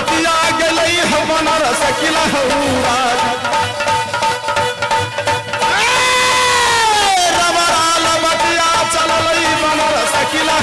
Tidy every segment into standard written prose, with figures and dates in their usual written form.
लबतिया गई है बनारस किला रबरा लबतिया चल बनारस किला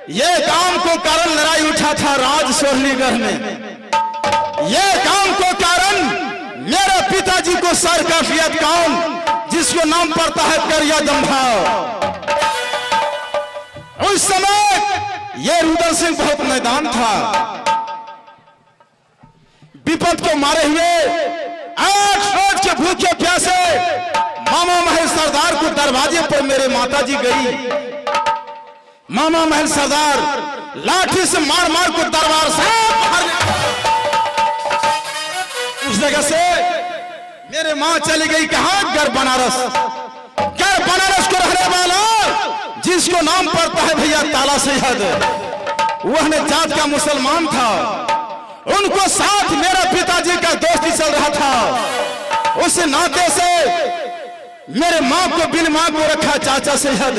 ये काम को कारण लड़ाई उठा था राज सोहलीगढ़ में। ये काम को कारण मेरे पिताजी को सर काफियत कौन जिसको नाम पड़ता है करिया दंभा। उस समय ये रुद्र सिंह बहुत मैदान था। विपद को मारे हुए 8 रोज के भूखे प्यासे मामा महल सरदार को दरवाजे पर मेरे माताजी गई। मामा महल सरदार लाठी से मार मार को दरबार से उस जगह से मेरे मां चली गई कहां? घर बनारस। घर बनारस को रहने वाला जिसको नाम पड़ता है भैया ताला सैयद, वह ने जात का मुसलमान था। उनको साथ मेरा पिताजी का दोस्ती चल रहा था। उस नाते से मेरे मां को बिन मां को रखा चाचा सैयद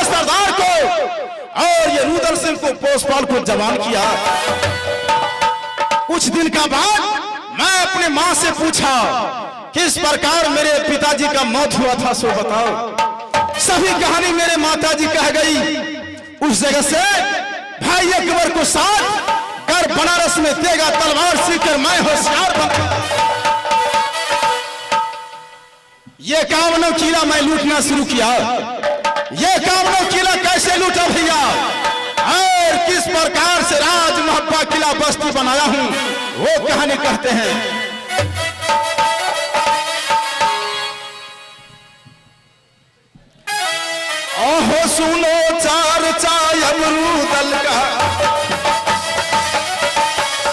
सरदार को, और ये रुद्र सिंह को पोषपाल को जवान किया। कुछ दिन का बाद मैं अपने मां से पूछा किस प्रकार मेरे पिताजी का मौत हुआ था, सो बताओ। सभी कहानी मेरे माताजी कह गई। उस जगह से भाई अकबर को साथ कर बनारस में देगा तलवार सीकर मैं होशियार बन। ये 51 किला मैं लूटना शुरू किया। ये 51 किला कैसे लूटा भैया और किस प्रकार से राज महब्बा किला बस्ती बनाया हूं, वो कहानी कहते हैं। ओहो सुनो चार चाय अमरूदल का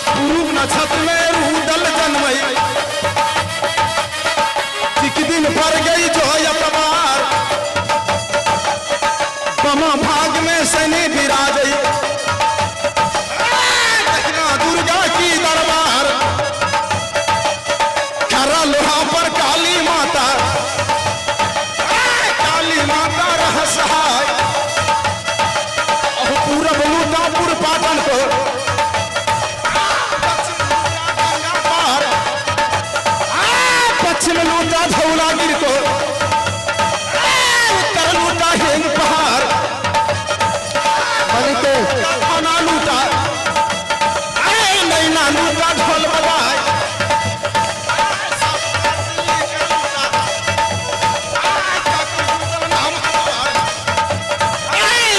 पूर्व नक्षत्र में रूदल जन्मई। एक दिन पर गई जो अतबार बमा भाग में सनी विराज। दुर्गा की दरबार खरा लोहा पर काली माता, काली माता रह सहाय। पूरब लूटा पुर पाटन को, पश्चिम लूटा धौलागिर को, उत्तर लूटा हिंद पहाड़, खाना लूटा नैना लूटा ढोल बजाए।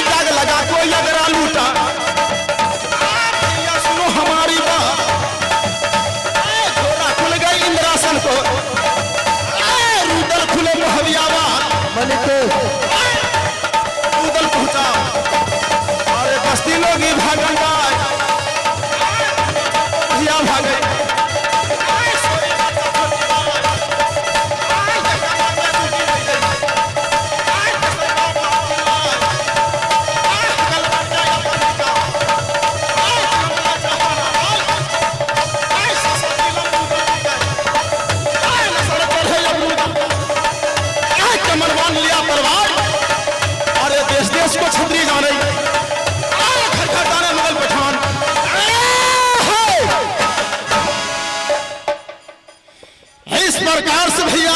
जग लगा कोई अगरा लूटा। सुनो हमारी बात, घोड़ा खुल गई इंद्रासन को, रुदल खुले मोहवियाबाद रुदल पहुंचा। बस्ती लोग ही भागन भागे। कमलवान लिया परवार और देश देश को छतरी जाने प्रकार से भैया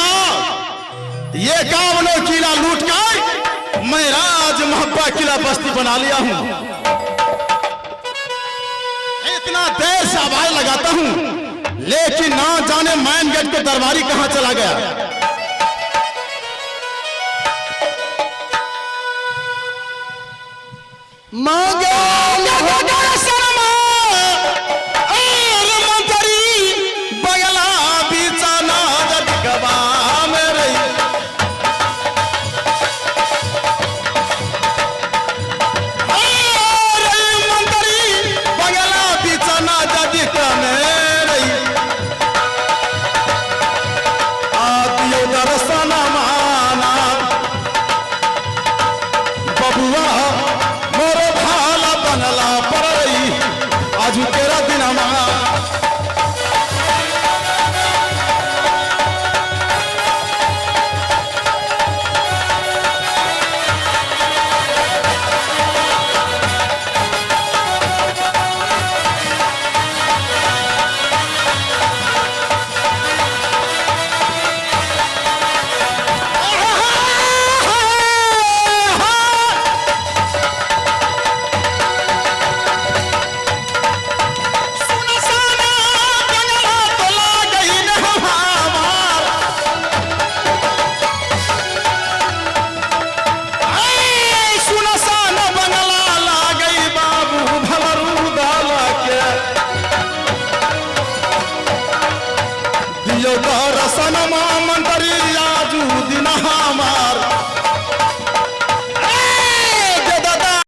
ये 51 किला लूट कर मैं राज महब्बा किला बस्ती बना लिया हूं। इतना देर से आवाज लगाता हूं लेकिन ना जाने मैन गेट के दरबारी कहां चला गया।